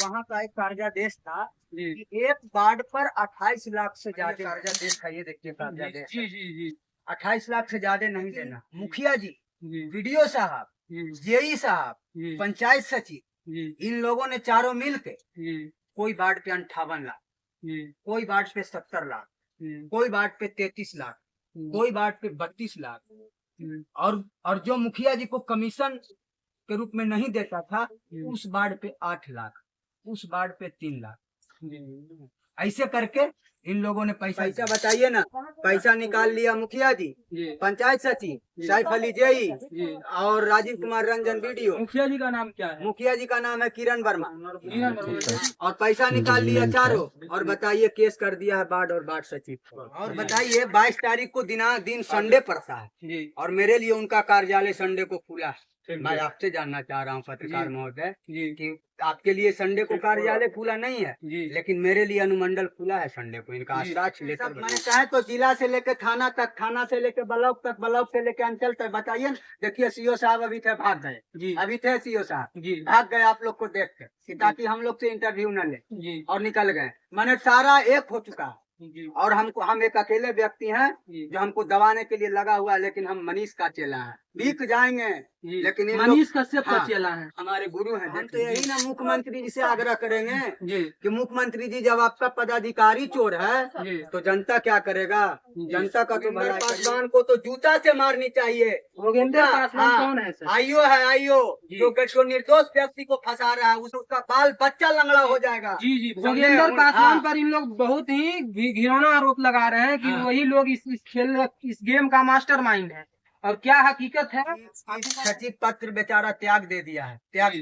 वहाँ का एक कार्यादेश था कि एक वार्ड पर 28 लाख से ज्यादा कार्यादेश था। ये देखिए कार्यादेश, जी जी जी 28 लाख से ज्यादा नहीं देना। मुखिया जी, वीडियो साहब, जेई साहब, पंचायत सचिव, इन लोगों ने चारों मिल के कोई वार्ड पे 58 लाख, कोई वार्ड पे 70 लाख, कोई वार्ड पे 33 लाख, कोई वार्ड पे 32 लाख और जो मुखिया जी को कमीशन के रूप में नहीं देता था उस वार्ड पे 8 लाख, उस वार्ड पे 3 लाख। ऐसे करके इन लोगों ने पैसा बताइए ना, पैसा निकाल लिया मुखिया जी, पंचायत सचिव, सैफ अली जेई और राजीव कुमार रंजन वीडियो। मुखिया जी का नाम क्या है? मुखिया जी का नाम है किरण वर्मा। और पैसा निकाल लिया चारों, और बताइए केस कर दिया है वार्ड और वार्ड सचिव। और बताइए 22 तारीख को दिन संडे पड़ता है और मेरे लिए उनका कार्यालय संडे को खुला है। मैं आपसे जानना चाह रहा हूँ पत्रकार महोदय कि आपके लिए संडे को कार्यालय खुला नहीं है, लेकिन मेरे लिए अनुमंडल खुला है संडे को। इनका आश्वास लेकर मैंने कहा तो जिला से लेकर थाना तक, थाना से लेकर ब्लॉक तक, ब्लॉक से लेकर अंचल तक। बताइए, देखिए सीओ साहब अभी थे भाग गए, अभी थे सीओ साहब भाग गए आप लोग को देख के, ताकि हम लोग से इंटरव्यू न ले, और निकल गए। मैंने सारा एक हो चुका है और हम एक अकेले व्यक्ति हैं जो हमको दबाने के लिए लगा हुआ है, लेकिन हम मनीष का चेला है, भीख जाएंगे लेकिन मनीष कश्यप का चेला है, हमारे गुरु हैं। हम तो यही ना मुख्यमंत्री जी से आग्रह करेंगे कि मुख्यमंत्री जी जब आपका पदाधिकारी चोर है तो जनता क्या करेगा? जनता का तो पासवान को तो जूता से मारनी चाहिए। योगेंद्र पासवान कौन है सर? आईओ है, आईओ जो निर्दोष व्यक्ति को फंसा रहा है, उसका बाल बच्चा लंगड़ा हो जाएगा। जी जी, योगेंद्र पासवान पर इन लोग बहुत ही घिनौना आरोप लगा रहे हैं कि वही लोग इस खेल, इस गेम का मास्टरमाइंड है। और क्या हकीकत है? सचिव पत्र बेचारा त्याग दे दिया है, त्याग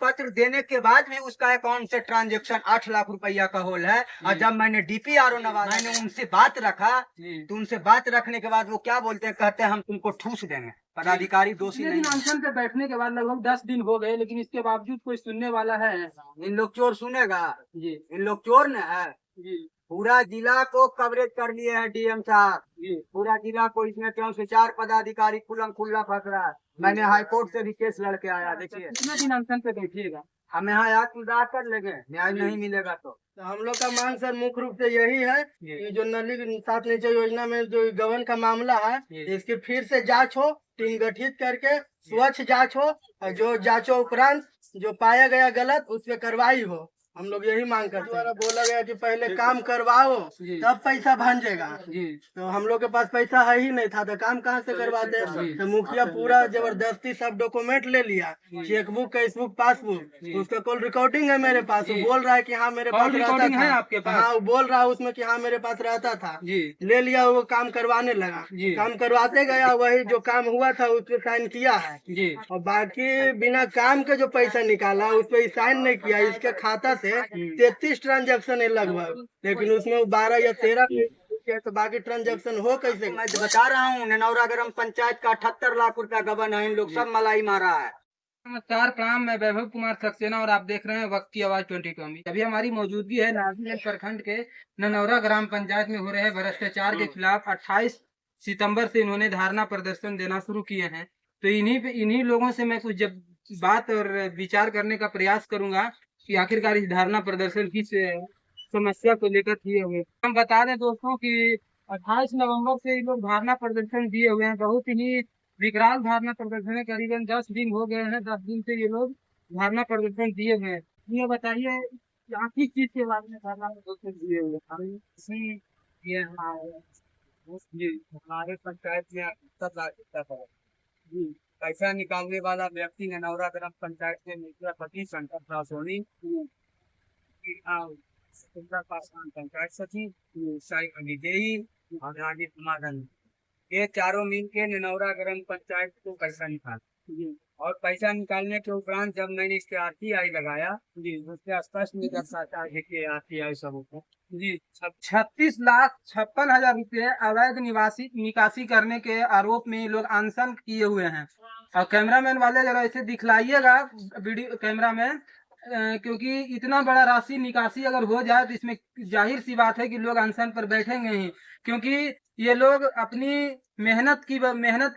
पत्र देने के बाद भी उसका अकाउंट से ट्रांजैक्शन 8 लाख रुपया का होल है। और जब मैंने DPRO नवादा, मैंने उनसे बात रखा तो उनसे बात रखने के बाद वो क्या बोलते हैं, कहते हैं हम तुमको ठूस देंगे, पदाधिकारी दोषी नहीं। अनशन पे बैठने के बाद लगभग 10 दिन हो गए, लेकिन इसके बावजूद कोई सुनने वाला है? इन लोग चोर सुनेगा जी, इन लोग चोर न है जी। पूरा जिला को कवरेज कर लिए हैं डीएम साहब, पूरा जिला को इसमें क्यों से 4 पदाधिकारी खुल्ला फंस रहा है। मैंने हाईकोर्ट से भी केस लड़के आया। देखिए कितने दिन अनशन पे बैठिएगा? हम यहाँ याद कर लेंगे, न्याय नहीं मिलेगा तो हम लोग का मांग सर मुख्य रूप से यही है कि जो नली सात नीचे योजना में जो गबन का मामला है, इसकी फिर से जांच हो, टीम गठित करके स्वच्छ जांच हो, और जो जांचों उपरांत जो पाया गया गलत उस पर कार्रवाई हो। हम लोग यही मांग करते हैं। बोला गया कि पहले काम करवाओ तब पैसा भांजेगा, तो हम लोग के पास पैसा है ही नहीं था, तो काम कहाँ से करवाते? तो मुखिया पूरा जबरदस्ती सब डॉक्यूमेंट ले लिया, चेकबुक, केसबुक, पासबुक, उसका कॉल रिकॉर्डिंग है मेरे पास। वो बोल रहा है कि हाँ मेरे पास रहता था, आपके पास? हाँ वो बोल रहा है उसमें कि हाँ मेरे पास रहता था। ले लिया, वो काम करवाने लगा, काम करवाते गया, वही जो काम हुआ था उस पर साइन किया है, और बाकी बिना काम के जो पैसा निकाला उस पर साइन नहीं किया। इसके खाता से 33 ट्रांजैक्शन है लगभग, लेकिन उसमें 12 या 13 तो बाकी ट्रांजैक्शन हो कैसे? मैं बता रहा हूँ, ननौरा ग्राम पंचायत का 78 लाख रुपया गबन है, इन लोग सब मलाई मारा है। नमस्कार, प्रणाम, मैं वैभव कुमार सक्सेना और आप देख रहे हैं वक्त की आवाज 22। अभी हमारी मौजूदगी है नाजिया प्रखंड के ननौरा ग्राम पंचायत में हो रहे भ्रष्टाचार के खिलाफ 28 सितंबर से इन्होंने धारणा प्रदर्शन देना शुरू किए हैं। तो इन्हीं लोगों से मैं कुछ जब बात और विचार करने का प्रयास करूंगा कि आखिरकार इस धारणा प्रदर्शन किस समस्या को लेकर किए हुए। हम बता दें दोस्तों कि 28 नवंबर से ये लोग धारणा प्रदर्शन दिए हुए हैं। बहुत ही विकराल धारणा प्रदर्शन है, करीबन 10 दिन हो गए हैं। 10 दिन से ये लोग धारणा प्रदर्शन दिए हुए हैं। ये बताइए यहाँ किस चीज के बारे में धारणा प्रदर्शन दिए हुए हैं? ये हमारे पंचायत में 70 लाख जी पैसा निकालने वाला व्यक्ति ननौरा ग्राम पंचायत के मुखियापति शंकर प्रसाद सोनी, पासवान पंचायत सचिव, सैफ अली जेई और राजीव कुमार रंजन, ये चारों मिल के ननौरा ग्राम पंचायत को पैसा निकाला। और पैसा निकालने के उपरांत जब मैंने इसके RTI लगाया उससे स्पष्ट नहीं दर्शाता है कि RTI सब जी 36,56,000 रुपये अवैध निकासी करने के आरोप में ये लोग अनशन किए हुए हैं। और कैमरामैन वाले जरा ऐसे दिखलाइएगा वीडियो कैमरामैन, क्योंकि इतना बड़ा राशि निकासी अगर हो जाए तो इसमें जाहिर सी बात है कि लोग अनशन पर बैठेंगे ही, क्योंकि ये लोग अपनी मेहनत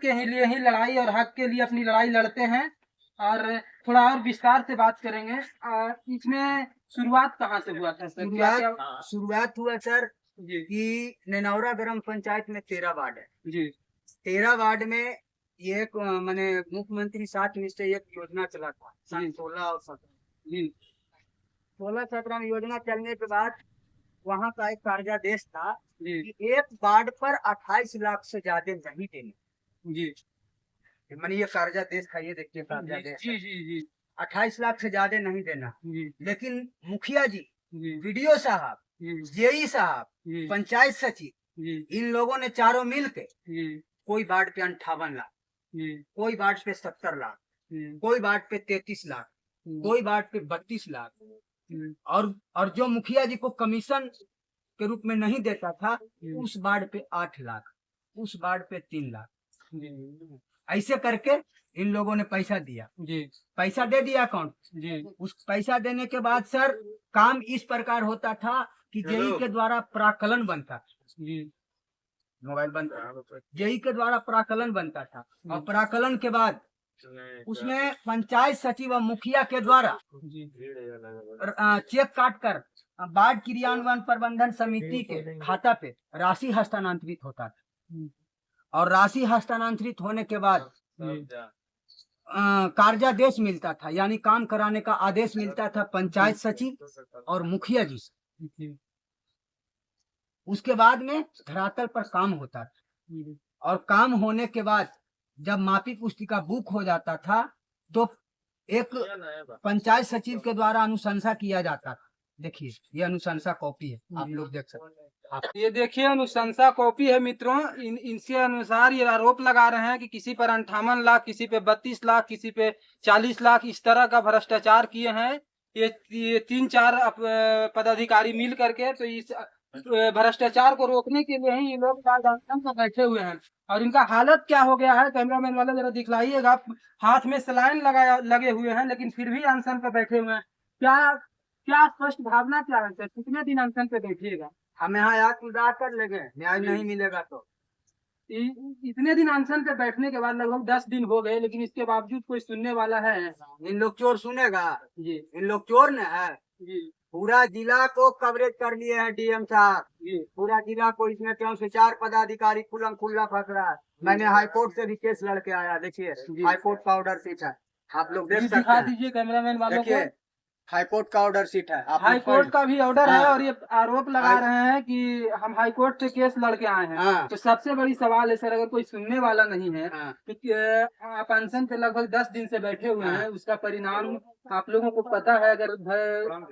के लिए ही लड़ाई और हक के लिए अपनी लड़ाई लड़ते हैं। और थोड़ा और विस्तार से बात करेंगे। इसमें शुरुआत कहाँ से हुआ था सर? शुरुआत हुआ सर जी कि ननौरा ग्राम पंचायत में 13 वार्ड है। जी 13 वार्ड में ये एक मैंने मुख्यमंत्री 7 निश्चय एक योजना चला था सन 16 और 17 जी 16-17 में योजना चलने के बाद वहाँ का एक कार्यादेश था जी कि एक वार्ड पर 28 लाख से ज्यादा नहीं देने। जी मैंने ये कार्यादेश था, ये देखिए कार्यादेश जी जी जी 28 लाख से ज्यादा नहीं देना। जी लेकिन मुखिया जी, जी वीडियो साहब, जी जेई साहब, जी पंचायत सचिव, जी इन लोगों ने चारों मिल के जी कोई वार्ड पे 58 लाख, जी कोई वार्ड पे 70 लाख, जी कोई वार्ड पे 33 लाख, कोई वार्ड पे 32 लाख, और जो मुखिया जी को कमीशन के रूप में नहीं देता था उस वार्ड पे 8 लाख, उस वार्ड पे 3 लाख, ऐसे करके इन लोगों ने पैसा दिया। जी पैसा दे दिया अकाउंट। जी उस पैसा देने के बाद सर काम इस प्रकार होता था कि जेई के द्वारा प्राकलन बनता था। जी मोबाइल बनता, जेई के द्वारा प्राकलन बनता था और प्राकलन के बाद उसमें पंचायत सचिव और मुखिया के द्वारा चेक काट कर वार्ड क्रियान्वयन प्रबंधन समिति के खाता पे राशि हस्तांतरित होता था और राशि हस्तांतरित होने के बाद कार्यादेश मिलता था, यानी काम कराने का आदेश मिलता था पंचायत सचिव और मुखिया जी से। उसके बाद में धरातल पर काम होता था और काम होने के बाद जब मापी पुस्तिका बुक हो जाता था तो एक पंचायत सचिव के द्वारा अनुशंसा किया जाता था। देखिए ये अनुशंसा कॉपी है, आप लोग देख सकते हैं। ये देखिए अनुशंसा कॉपी है मित्रों। इनके अनुसार ये आरोप लगा रहे हैं कि किसी पर 58 लाख, किसी पे 32 लाख, किसी पे 40 लाख इस तरह का भ्रष्टाचार किए हैं। ये 3-4 पदाधिकारी मिल करके तो इस भ्रष्टाचार को रोकने के लिए ही ये लोग में बैठे हुए हैं। और इनका हालत क्या हो गया है, कैमरामैन वाले जरा दिखलाइएगा। हाथ में सलाइन लगे हुए हैं लेकिन फिर भी अनशन पे बैठे हुए हैं। क्या स्पष्ट भावना क्या है सर? कितने दिन अनशन पे बैठिएगा? हम यहाँ याद कर लेंगे, न्याय नहीं मिलेगा तो। इतने दिन अनशन पे बैठने के बाद लगभग 10 दिन हो गए लेकिन इसके बावजूद कोई सुनने वाला है? इन लोग चोर सुनेगा जी, इन लोग चोर न है जी, पूरा जिला को कवरेज कर लिए हैं डीएम साहब। जी, पूरा जिला को इसमें क्यों से 4 पदाधिकारी खुल्लम खुल्ला फंस रहा है। मैंने हाईकोर्ट से भी केस लड़के आया, देखिए हाईकोर्ट का ऑर्डर शीट है, आप लोग देख सकते दिखा हैं। दीजिए कैमरामैन वालों को। देखिए हाईकोर्ट का ऑर्डर शीट है, हाई कोर्ट का भी ऑर्डर है हाँ। और ये आरोप लगा रहे हैं कि हम हाई कोर्ट से केस लड़के आए हैं। हाँ। तो सबसे बड़ी सवाल है सर, अगर कोई सुनने वाला नहीं है हाँ। तो आप अनशन पे लगभग 10 दिन से बैठे हुए हैं, उसका परिणाम आप लोगों को पता है। अगर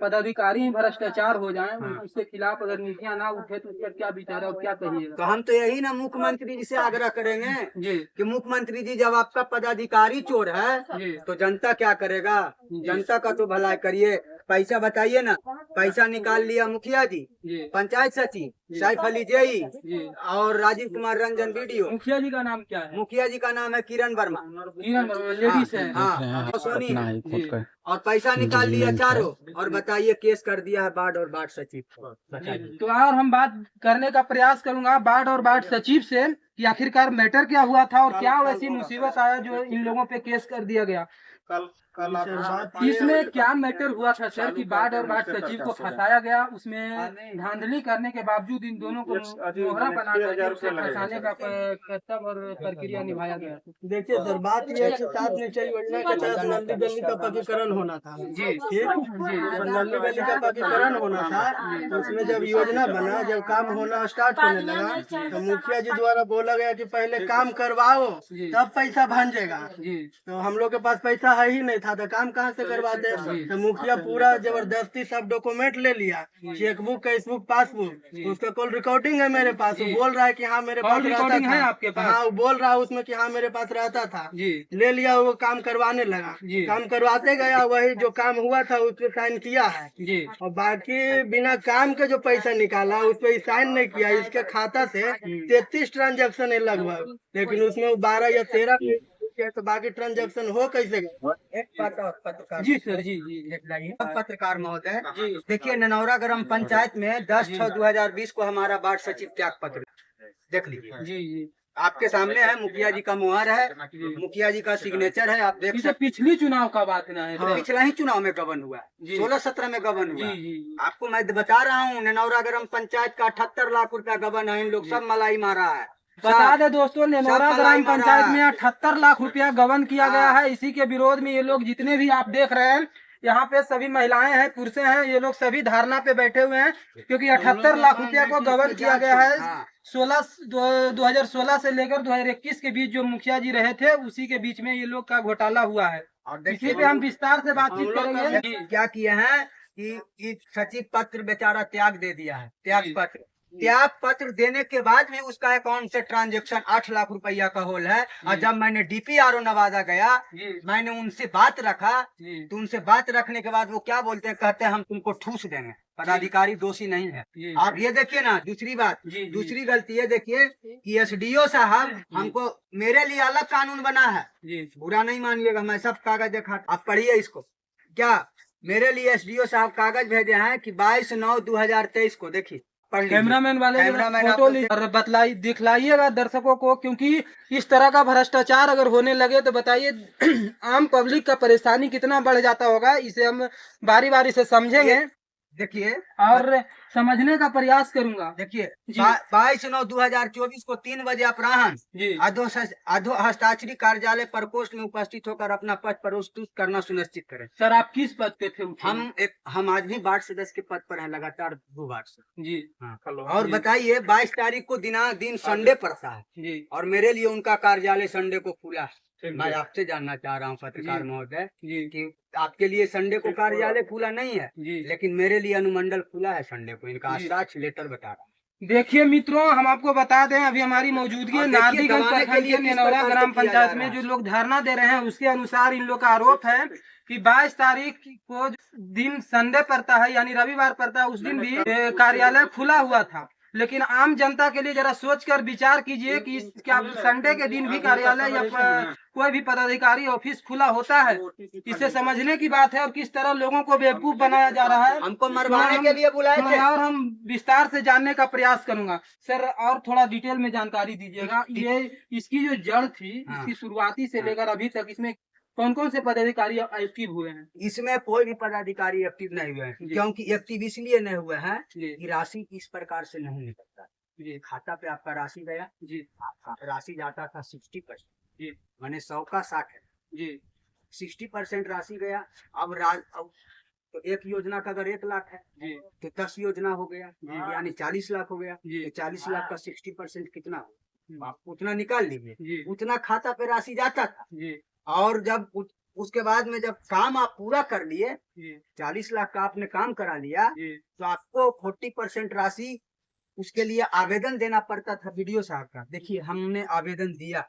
पदाधिकारी भ्रष्टाचार हो जाए, उसके खिलाफ अगर नीतियाँ ना उठे तो उसका क्या विचार है और क्या कहिएगा? तो हम तो यही ना मुख्यमंत्री जी से आग्रह करेंगे जी कि मुख्यमंत्री जी जब आपका पदाधिकारी चोर है जी तो जनता क्या करेगा? जनता का तो भलाई करिए। पैसा बताइए ना, पैसा निकाल लिया मुखिया जी, जी पंचायत सचिव सैफ अली जेई जी। और राजीव कुमार रंजन वीडियो। मुखिया जी का नाम क्या है? मुखिया जी का नाम है किरण वर्मा, लेडीज है। हाँ सोनी, जी। और पैसा निकाल लिया चारों और बताइए केस कर दिया है वार्ड और वार्ड सचिव को। बताइए। तो और हम बात करने का प्रयास करूंगा वार्ड और वार्ड सचिव से कि आखिरकार मैटर क्या हुआ था और क्या वैसी मुसीबत आया जो इन लोगों पे केस कर दिया गया। इसमें क्या मैटर हुआ था सर कि वार्ड और वार्ड सचिव को फंसाया गया, उसमें धांधली करने के बावजूद इन दोनों को मोहरा बनाकर उसे फंसाने का कर्तव्य और प्रक्रिया निभाया गया? देखिए सर, बात यह है कि 7 निश्चय योजना के तहत नल्ली गली का पक्कीकरण होना था। जी ठीक, नल्ली गली का पक्कीकरण होना था। तो उसमें जब योजना बना, जब काम होना स्टार्ट होने लगा तो मुखिया जी द्वारा बोला गया कि पहले काम करवाओ तब पैसा भांजेगा। तो हम लोग के पास पैसा है ही नहीं था तो काम कहाँ से करवाते? तो मुखिया पूरा जबरदस्ती सब डॉक्यूमेंट ले लिया, चेकबुक, केसबुक, पासबुक, उसका कॉल रिकॉर्डिंग है मेरे पास। वो बोल रहा है कि हाँ मेरे पास रहता था। आपके पास? हाँ, वो बोल रहा है उसमें कि हाँ मेरे पास रहता था। ले लिया, वो काम करवाने लगा। काम करवाते गया, वही जो काम हुआ था उस पर साइन किया है और बाकी बिना काम के जो पैसा निकाला उस पर साइन नहीं किया। इसके खाता से 33 ट्रांजेक्शन है लगभग, लेकिन उसमें 12 या 13 तो बाकी ट्रांजेक्शन हो कैसे गए? एक बात और पत्रकार जी सर, जी पत्रकार महोदय, देखिए ननौरा ग्राम पंचायत में 10/6/2020 को हमारा वार्ड सचिव त्याग पत्र देख लीजिए। जी। आपके सामने है, मुखिया जी का मुहर है, मुखिया जी का सिग्नेचर है, आप देख इसे सकते पिछली चुनाव का बात ना है हैं। पिछला ही चुनाव में गबन हुआ, जी। 16-17 में गबन हुआ। जी जी आपको मैं बता रहा हूँ, ननौरा ग्राम पंचायत का 78 लाख रुपया गबन है, इन लोग सब मलाई मारा है। बता दे दोस्तों, नेनौरा सब ग्राम मलाई मारा पंचायत है। में 78 लाख रुपया गबन किया हाँ। गया है। इसी के विरोध में ये लोग जितने भी आप देख रहे हैं, यहाँ पे सभी महिलाएं हैं, पुरुष हैं, ये लोग सभी धारणा पे बैठे हुए हैं, क्योंकि 78 लाख रुपया को गबन किया गया है। हाँ। 2016 से लेकर 2021 के बीच जो मुखिया जी रहे थे, उसी के बीच में ये लोग का घोटाला हुआ है। और इसी देखिए पे हम विस्तार से बातचीत करेंगे। क्या किए हैं कि सचिव पत्र बेचारा त्याग दे दिया है, त्याग जी। पत्र। त्याग पत्र देने के बाद भी उसका अकाउंट से ट्रांजैक्शन 8 लाख रुपया का होल है। और जब मैंने DPRO नवादा गया, मैंने उनसे बात रखा, तो उनसे बात रखने के बाद वो क्या बोलते हैं, कहते हैं हम तुमको ठूस देंगे, पदाधिकारी दोषी नहीं है। आप ये देखिए ना, दूसरी बात, दूसरी गलती ये देखिए कि SDO साहब हमको, मेरे लिए अलग कानून बना है, बुरा नहीं मानिएगा, मैं सब कागज देखा, आप पढ़िए इसको। क्या मेरे लिए SDO साहब कागज भेजे हैं कि 22/9/2023 को, देखिए कैमरामैन वाले कैमरामैन फोटो और बतलाई दिखलाइएगा दर्शकों को, क्योंकि इस तरह का भ्रष्टाचार अगर होने लगे तो बताइए आम पब्लिक का परेशानी कितना बढ़ जाता होगा। इसे हम बारी बारी से समझेंगे, देखिए और समझने का प्रयास करूंगा। देखिए जी। 22/9/2024 को 3 बजे अपराह्न अधो हस्ताक्षरी कार्यालय प्रकोष्ठ में उपस्थित होकर अपना पद प्रस्तुत करना सुनिश्चित करें। सर आप किस पद पे थे? हम आज भी वार्ड सदस्य के पद पर हैं, लगातार 2 वार्ड से। जी हाँ। और बताइए 22 तारीख को दिन संडे पड़ता है, जी, और मेरे लिए उनका कार्यालय संडे को खुला है। मैं आपसे जानना चाह रहा हूँ पत्रकार महोदय कि आपके लिए संडे को कार्यालय खुला नहीं है, लेकिन मेरे लिए अनुमंडल खुला है संडे को। इनका साक्ष्य लेटर बता रहा हूँ। देखिए मित्रों, हम आपको बता दें, अभी हमारी मौजूदगी है नारदीगंज प्रखंड के नेनौरा ग्राम पंचायत में। जो लोग धरना दे रहे हैं उसके अनुसार इन लोग का आरोप है कि 22 तारीख को दिन संडे पड़ता है, यानी रविवार पड़ता है, उस दिन भी कार्यालय खुला हुआ था। लेकिन आम जनता के लिए जरा सोचकर विचार कीजिए कि क्या संडे के दिन भी कार्यालय या कोई भी पदाधिकारी ऑफिस खुला होता है? इसे समझने की बात है, और किस तरह लोगों को बेवकूफ बनाया जा रहा है। हमको मरवाने के लिए बुलाए थे, और हम विस्तार से जानने का प्रयास करूंगा। सर और थोड़ा डिटेल में जानकारी दीजिएगा, ये इसकी जो जड़ थी, इसकी शुरुआती से लेकर अभी तक इसमें कौन कौन से पदाधिकारी एक्टिव हुए हैं? इसमें कोई भी पदाधिकारी एक्टिव नहीं हुए हैं, क्योंकि एक्टिव इसलिए नहीं हुए हैं कि राशि इस प्रकार से नहीं निकलता। खाता पे आपका राशि गया, राशि जाता था 60%, मैंने 100 का 60 है जी, 60% राशि गया। अब तो एक योजना का अगर 1 लाख है तो 10 योजना हो गया, यानी 40 लाख हो गया। तो 40 लाख का 60% कितना हो, आप उतना निकाल लीजिए। उतना खाता पे राशि जाता था। और जब उसके बाद में जब काम आप पूरा कर लिए, 40 लाख का आपने काम करा लिया, तो आपको 40% राशि उसके लिए आवेदन देना पड़ता था BDO साहब का। देखिए हमने आवेदन दिया,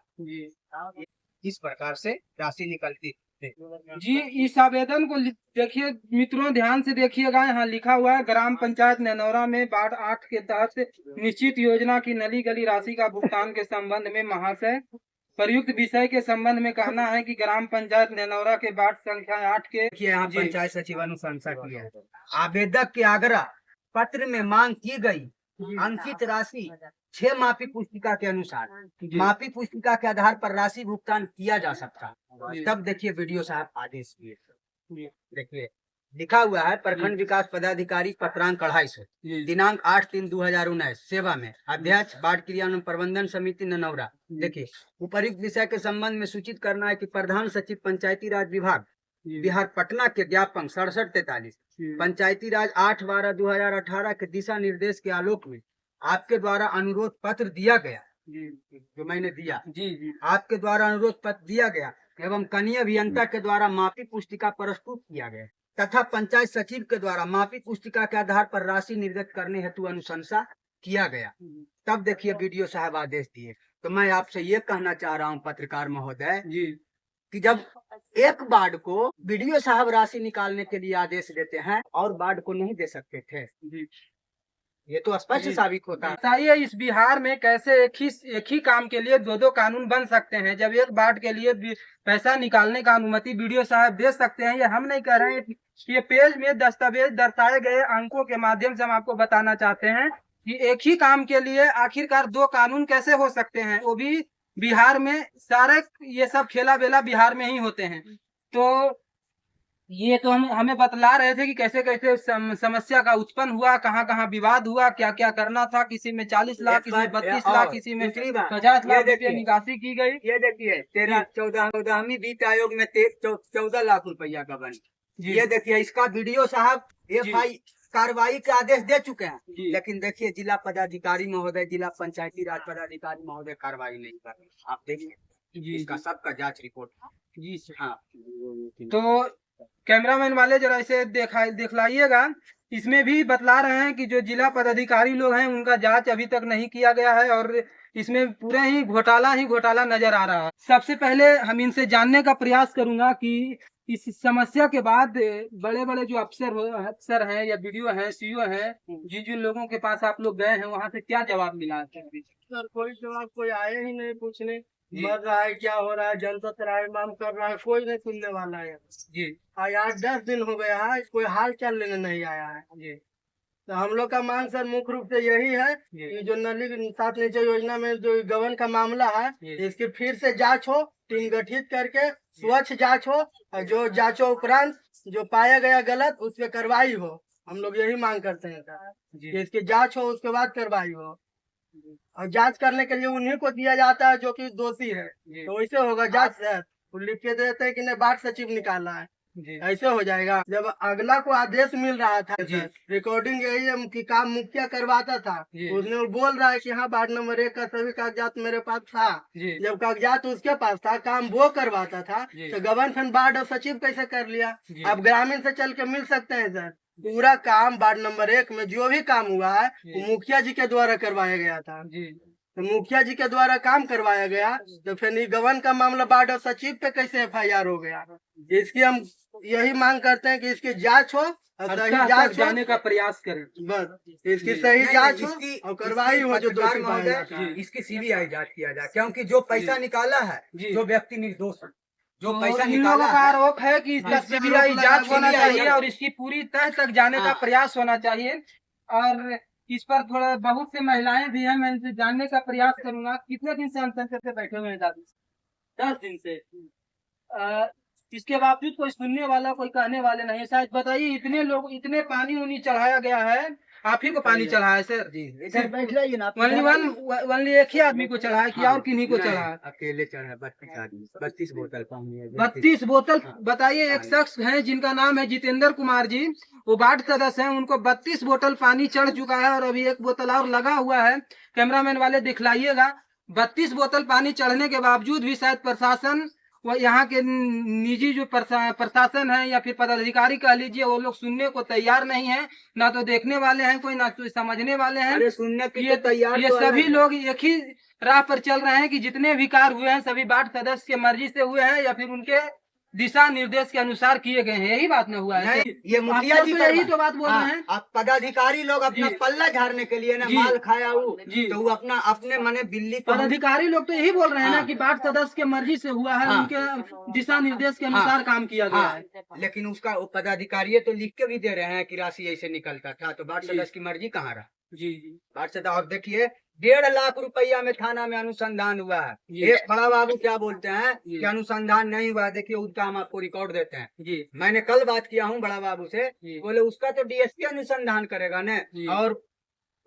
इस प्रकार से राशि निकलती जी। इस आवेदन को देखिए मित्रों, ध्यान से देखिएगा, यहाँ लिखा हुआ है ग्राम पंचायत नेनौरा में वार्ड 8 के तहत निश्चित योजना की नली गली राशि का भुगतान के संबंध में महाशय प्रयुक्त विषय के संबंध में कहना है कि ग्राम पंचायत नेनौरा के वार्ड संख्या 8 के यहाँ पंचायत सचिव अनुशंसा की है। आवेदक के आग्रह पत्र में मांग की गई अंकित राशि 6 माफी पुस्तिका के अनुसार माफी पुस्तिका के आधार पर राशि भुगतान किया जा सकता है। तब देखिए BDO साहब आदेश दिए, देखिए लिखा हुआ है प्रखंड विकास पदाधिकारी पत्रांक 250 दिनांक 8/3/2019 सेवा में अध्यक्ष वार्ड क्रियान्वयन प्रबंधन समिति ननौरा। देखिए उपर्युक्त विषय के संबंध में सूचित करना है कि प्रधान सचिव पंचायती राज विभाग बिहार पटना के ज्ञापन 6743 पंचायती राज 8/12/2018 के दिशा निर्देश के आलोक में आपके द्वारा अनुरोध पत्र दिया गया, जो मैंने दिया, आपके द्वारा अनुरोध पत्र दिया गया एवं कनीय अभियंता के द्वारा माफी पुस्तिका प्रस्तुत किया गया तथा पंचायत सचिव के द्वारा माफी पुस्तिका के आधार पर राशि निर्गत करने हेतु अनुशंसा किया गया। तब देखिए BDO साहब आदेश दिए। तो मैं आपसे ये कहना चाह रहा हूँ पत्रकार महोदय कि जब एक वार्ड को BDO साहब राशि निकालने के लिए आदेश देते हैं और वार्ड को नहीं दे सकते थे, ये तो स्पष्ट साबित होता है। बताइए इस बिहार में कैसे एक ही काम के लिए 2 कानून बन सकते हैं? जब एक वार्ड के लिए पैसा निकालने का अनुमति BDO साहब दे सकते हैं, ये हम नहीं कह रहे हैं, ये पेज में दस्तावेज दर्शाए गए अंकों के माध्यम से हम आपको बताना चाहते हैं कि एक ही काम के लिए आखिरकार दो कानून कैसे हो सकते हैं, वो भी बिहार में। सारे ये सब खेला बेला बिहार में ही होते हैं। तो ये तो हम हमें बतला रहे थे कि कैसे कैसे समस्या का उत्पन्न हुआ, कहाँ कहाँ विवाद हुआ, क्या क्या करना था। किसी में 40 लाख, किसी में 32 लाख, किसी में 50 लाख रुपया निकासी की गई। ये देखिए 14वीं वित्त आयोग में 14 लाख रुपया का बन। ये देखिए इसका वीडियो साहब FI कार्रवाई के आदेश दे चुके हैं, लेकिन देखिए जिला पदाधिकारी महोदय, जिला पंचायती राज पदाधिकारी महोदय कार्रवाई नहीं कर रहे। आप देखिए इसका सबका जांच रिपोर्ट। जी सर। हाँ तो कैमरामैन वाले जरा इसे दिखलाइएगा। इसमें भी बतला रहे हैं कि जो जिला पदाधिकारी लोग हैं उनका जांच अभी तक नहीं किया गया है और इसमें पूरा ही घोटाला नजर आ रहा है। सबसे पहले हम इनसे जानने का प्रयास करूंगा कि इस समस्या के बाद बड़े बड़े जो अफसर हैं या BDO हैं, CO हैं, जिन लोगों के पास आप लोग गए हैं वहाँ से क्या जवाब मिला? सर कोई जवाब, कोई आए ही नहीं पूछने। मर रहा है, क्या हो रहा है, जनता त्राही माम कर रहा है, कोई नहीं सुनने वाला है जी। आज 8-10 दिन हो गया है, कोई हाल चाल लेने नहीं आया है जी। तो हम लोग का मांग सर मुख्य रूप से यही है कि जो नली सात नीचे योजना में जो गबन का मामला है, इसकी फिर से जांच हो, टीम गठित करके स्वच्छ जांच हो, और जो जांचों उपरांत जो पाया गया गलत उस पर कार्रवाई हो। हम लोग यही मांग करते हैं सर कि इसकी जांच हो, उसके बाद कार्रवाई हो। और जांच करने के लिए उन्हीं को दिया जाता है जो कि दोषी है, तो वैसे होगा जांच सर। वो लिख के देते हैं कि नहीं वार्ड सचिव निकाला है, ऐसे हो जाएगा। जब अगला को आदेश मिल रहा था रिकॉर्डिंग यही है कि काम मुखिया करवाता था, उसने बोल रहा है कि हाँ वार्ड नंबर 1 का सभी कागजात मेरे पास था। जब कागजात उसके पास था, काम वो करवाता था, तो गवर्नमेंट वार्ड और सचिव कैसे कर लिया? अब ग्रामीण से चल के मिल सकते हैं सर। पूरा काम वार्ड नंबर 1 में जो भी काम हुआ है वो मुखिया जी के द्वारा करवाया गया था। तो मुखिया जी के द्वारा काम करवाया गया, तो फिर गबन का मामला वार्ड और सचिव पे कैसे FIR हो गया? इसकी हम यही मांग करते हैं कि इसकी जांच हो और सही जांच जाने का प्रयास करें। बस इसकी सही जांच हो और कार्रवाई हो जो दोषी पाया जाता है। इसकी CBI जांच किया जाए, क्योंकि जो पैसा निकाला है, जो व्यक्ति निर्दोष है, जो पैसा इन निकाला लोगों का है, आरोप है कि इसका CBI जांच होना चाहिए और इसकी पूरी तह तक जाने का प्रयास होना चाहिए। और इस पर थोड़ा बहुत से महिलाएं भी हैं, मैं इनसे जानने का प्रयास करूंगा। कितने दिन से अनशन से बैठे हुए हैं दादी? 10 दिन से। इसके बावजूद कोई सुनने वाला, कोई कहने वाले नहीं। शायद बताइए, इतने लोग, इतने पानी उन्हीं चढ़ाया गया है, आप ही को पानी चढ़ाया है सर? जी इधर बैठ जाइए ना। ओनली एक ही आदमी को चढ़ाया कि और किन्हीं को चढ़ाया? अकेले चढ़ा 32 आदमी, 32 बोतल पानी है। 32 बोतल। बताइए, एक शख्स है जिनका नाम है जितेंद्र कुमार जी, वो वार्ड सदस्य हैं, उनको 32 बोतल पानी चढ़ चुका है और अभी 1 बोतल और लगा हुआ है। कैमरामैन वाले दिखलाइएगा। 32 बोतल पानी चढ़ने के बावजूद भी शायद प्रशासन, वो यहाँ के निजी जो प्रशासन है या फिर पदाधिकारी कह लीजिए, वो लोग सुनने को तैयार नहीं है। ना तो देखने वाले हैं कोई, ना तो समझने वाले हैं। अरे सुनने के लिए तैयार ये सभी लोग एक ही राह पर चल रहे हैं कि जितने भी कार्य हुए हैं सभी वार्ड सदस्य की मर्जी से हुए हैं या फिर उनके दिशा निर्देश के अनुसार किए गए हैं। यही बात न हुआ है? ये मुखिया जी यही तो बात बोल रहे हैं। आप पदाधिकारी लोग अपना पल्ला झाड़ने के लिए ना माल खाया हो, तो वो अपने मने बिल्ली। पदाधिकारी लोग तो यही बोल रहे हैं ना कि वार्ड सदस्य के मर्जी से हुआ है, उनके दिशा निर्देश के अनुसार काम किया गया है। लेकिन उसका पदाधिकारी तो लिख के भी दे रहे हैं कि राशि ऐसे निकलता था, तो वार्ड सदस्य की मर्जी कहाँ रहा? जी वार्ड सदस्य। और देखिए 1.5 लाख रुपया में थाना में अनुसंधान हुआ है। एक बड़ा बाबू क्या बोलते हैं कि अनुसंधान नहीं हुआ। देखिए उसका हम आपको रिकॉर्ड देते हैं जी। मैंने कल बात किया हूँ बड़ा बाबू से, बोले उसका तो DSP अनुसंधान करेगा न। और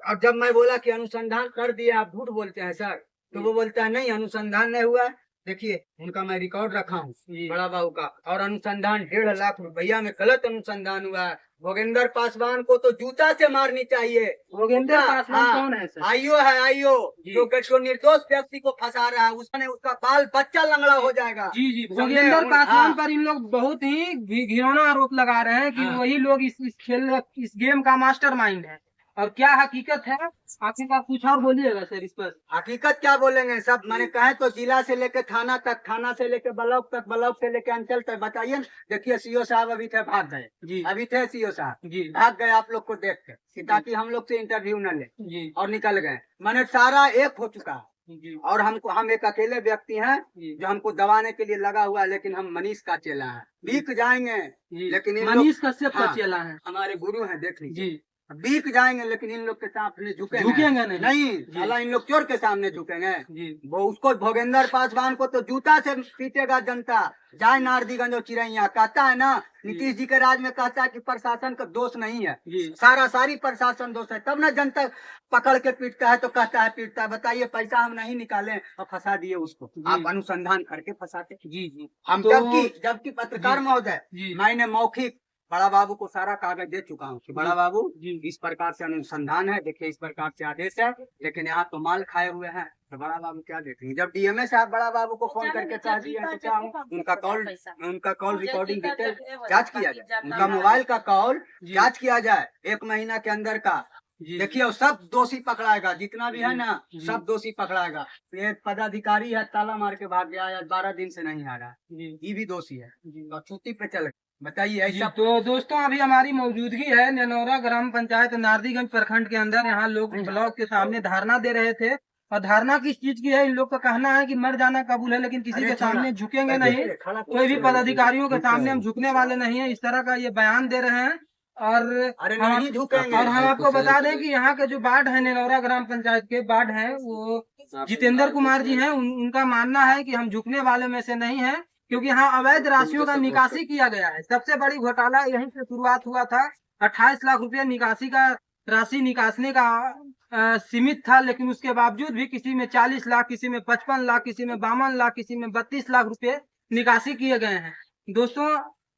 अब जब मैं बोला कि अनुसंधान कर दिया, आप झूठ बोलते हैं सर, तो वो बोलता है नहीं अनुसंधान नहीं हुआ। देखिए उनका मैं रिकॉर्ड रखा हूँ बड़ा बाबू का, और अनुसंधान 1.5 लाख रुपया में गलत अनुसंधान हुआ है। भोगेंद्र पासवान को तो जूता से मारनी चाहिए। भोगेंद्र पासवान कौन है सर? आईओ है, आईओ जो निर्दोष व्यक्ति को फंसा रहा है, उसने उसका बाल बच्चा लंगड़ा हो जाएगा। जी भोगेंद्र पासवान पर इन लोग बहुत ही घिनौना आरोप लगा रहे हैं कि वही लोग इस गेम का मास्टरमाइंड है। और क्या हकीकत है आखिरकार कुछ और बोलिएगा सर इस पर? हकीकत क्या बोलेंगे सब, मैंने कहे तो जिला से लेकर थाना तक, थाना से लेकर ब्लॉक तक, ब्लॉक से लेकर अंचल तक। बताइए। देखिए CO साहब अभी थे, भाग गए जी। अभी थे CO साहब जी, भाग गए आप लोग को देख के, ताकि हम लोग से इंटरव्यू न ले जी, और निकल गए। मैंने सारा एक हो चुका है और हम एक अकेले व्यक्ति हैं जो हमको दबाने के लिए लगा हुआ है। लेकिन हम मनीष का चेला है, बीक जाएंगे। लेकिन मनीष कश्यप का चेला है, हमारे गुरु हैं, देख लीजिए। बीक जाएंगे, लेकिन इन लोग के सामने झुकेंगे झुकेंगे नहीं। नहीं, साला इन लोग चोर के सामने झुकेंगे। जी वो उसको भोगेंद्र पासवान को तो जूता से पीटेगा जनता। जाए नारदीगंज और चिरैया, कहता है ना नीतीश जी के राज में, कहता है कि प्रशासन का दोष नहीं है, जी सारी प्रशासन दोष है, तब ना जनता पकड़ के पीटता है, तो कहता है पीटता है। बताइए, पैसा हम नहीं निकाले और फंसा दिए उसको, जी। आप अनुसंधान करके फंसाते। जी जी हम तो- जबकि पत्रकार जी। महोदय, जी मैंने मौखिक बड़ा बाबू को सारा कागज दे चुका हूँ कि बड़ा बाबू जी इस प्रकार से अनुसंधान है, देखिए इस प्रकार से आदेश है, लेकिन यहाँ तो माल खाए हुए हैं। तो बड़ा बाबू क्या देखेंगे? जब डीएमए साहब बड़ा बाबू को फोन करके कह दिए हैं, तो क्या हो? उनका कॉल रिकॉर्डिंग डिटेल जांच किया जाए, उनका मोबाइल का कॉल जी। जांच किया जाए 1 महीना के अंदर का। जी देखिए, और सब दोषी पकड़ाएगा, जितना भी है ना जी। सब दोषी पकड़ाएगा। ये पदाधिकारी है, ताला मार के भाग गया, 12 दिन से नहीं आ रहा, जी ये भी दोषी है, जी और छुट्टी पे चल। बताइए जी। ऐसा। तो दोस्तों अभी हमारी मौजूदगी है ननौरा ग्राम पंचायत नारदीगंज प्रखंड के अंदर। यहाँ लोग ब्लॉक के सामने धरना दे रहे थे, और धारणा किस चीज की है? इन लोग का कहना है कि मर जाना कबूल है, लेकिन किसी अरे के छोड़ा। सामने झुकेंगे नहीं, कोई भी पदाधिकारियों के सामने हम झुकने वाले नहीं है, इस तरह का ये बयान दे रहे हैं। और अरे हम नहीं झुकेंगे। और हम आपको बता दें कि यहाँ के जो वार्ड है ननौरा ग्राम पंचायत के वार्ड हैं, वो जितेंद्र कुमार जी हैं। उनका मानना है कि हम झुकने वाले में से नहीं है, क्योंकि यहाँ अवैध राशियों का निकासी किया गया है। सबसे बड़ी घोटाला यहीं से शुरुआत हुआ था। 28 लाख रुपया निकासी का राशि निकासने का सीमित था, लेकिन उसके बावजूद भी किसी में 40 लाख, किसी में 55 लाख, किसी में 52 लाख, किसी में 32 लाख रुपए निकासी किए गए हैं। दोस्तों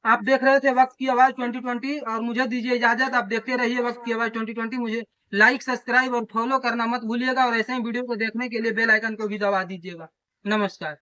आप देख रहे थे वक्त की आवाज 2020, और मुझे दीजिए इजाजत। आप देखते रहिए वक्त की आवाज 2020। मुझे लाइक, सब्सक्राइब और फॉलो करना मत भूलिएगा, और ऐसे ही वीडियो को देखने के लिए बेल आइकन को भी दबा दीजिएगा। नमस्कार।